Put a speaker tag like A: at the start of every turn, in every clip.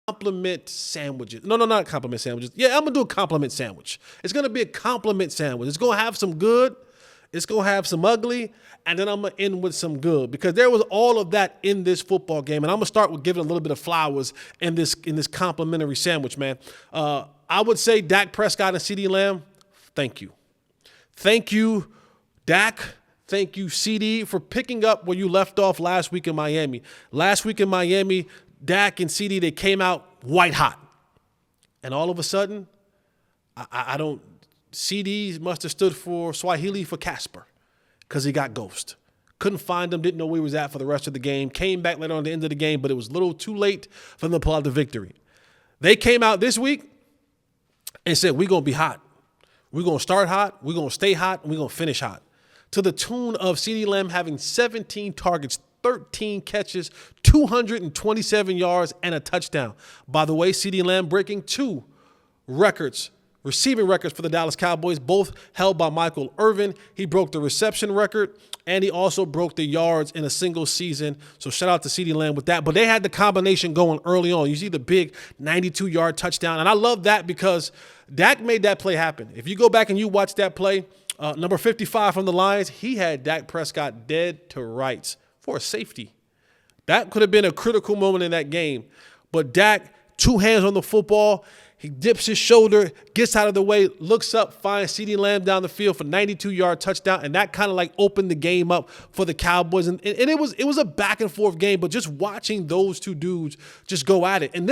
A: compliment sandwiches. No, not compliment sandwiches. Yeah, I'm going to do a compliment sandwich. It's going to be a compliment sandwich. It's going to have some good. It's going to have some ugly. And then I'm going to end with some good, because there was all of that in this football game. And I'm going to start with giving a little bit of flowers in this complimentary sandwich, man. I would say Dak Prescott and CeeDee Lamb, thank you. Thank you, Dak. Thank you, CeeDee, for picking up where you left off last week in Miami. Last week in Miami, Dak and CeeDee, they came out white hot. And all of a sudden, CeeDee must have stood for Swahili for Casper, because he got ghost. Couldn't find him, didn't know where he was at for the rest of the game. Came back later on at the end of the game, but it was a little too late for them to pull out the victory. They came out this week and said, we're going to be hot. We're going to start hot, we're going to stay hot, and we're going to finish hot. To the tune of CeeDee Lamb having 17 targets, 13 catches, 227 yards, and a touchdown. By the way, CeeDee Lamb breaking 2 records, receiving records for the Dallas Cowboys, both held by Michael Irvin. He broke the reception record, and he also broke the yards in a single season. So shout out to CeeDee Lamb with that. But they had the combination going early on. You see the big 92-yard touchdown. And I love that because Dak made that play happen. If you go back and you watch that play, number 55 from the Lions, he had Dak Prescott dead to rights for a safety. That could have been a critical moment in that game. But Dak, 2 hands on the football. He dips his shoulder, gets out of the way, looks up, finds CeeDee Lamb down the field for 92-yard touchdown, and that kind of like opened the game up for the Cowboys. And it was a back-and-forth game, but just watching those 2 dudes just go at it. And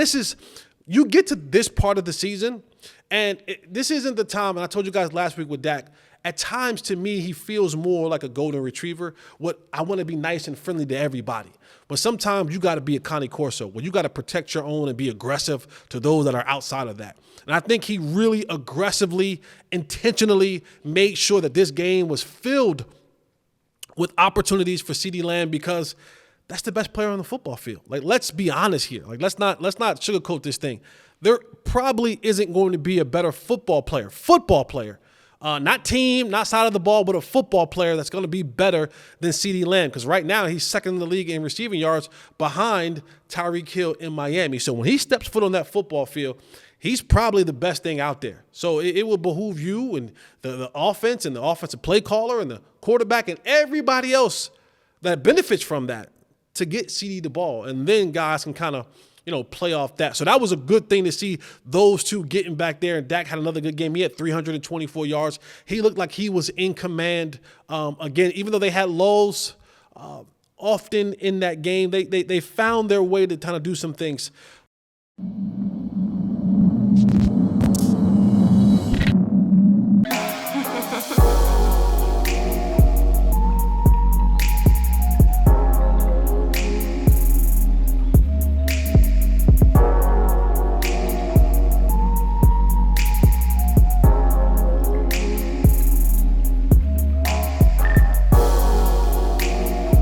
A: you get to this part of the season, and this isn't the time, and I told you guys last week with Dak, at times, to me, he feels more like a golden retriever. I want to be nice and friendly to everybody. But sometimes you got to be a Connie Corso, where you got to protect your own and be aggressive to those that are outside of that. And I think he really aggressively, intentionally made sure that this game was filled with opportunities for CeeDee Lamb, because that's the best player on the football field. Like, let's be honest here. Like, let's not sugarcoat this thing. There probably isn't going to be a better football player, not team, not side of the ball, but a football player that's going to be better than CeeDee Lamb, because right now he's second in the league in receiving yards behind Tyreek Hill in Miami. So when he steps foot on that football field, he's probably the best thing out there. So it will behoove you and the offense and the offensive play caller and the quarterback and everybody else that benefits from that to get CeeDee the ball. And then guys can kind of play off that. So that was a good thing to see those 2 getting back there. And Dak had another good game. He had 324 yards. He looked like he was in command. Again, even though they had lulls often in that game, they found their way to kind of do some things.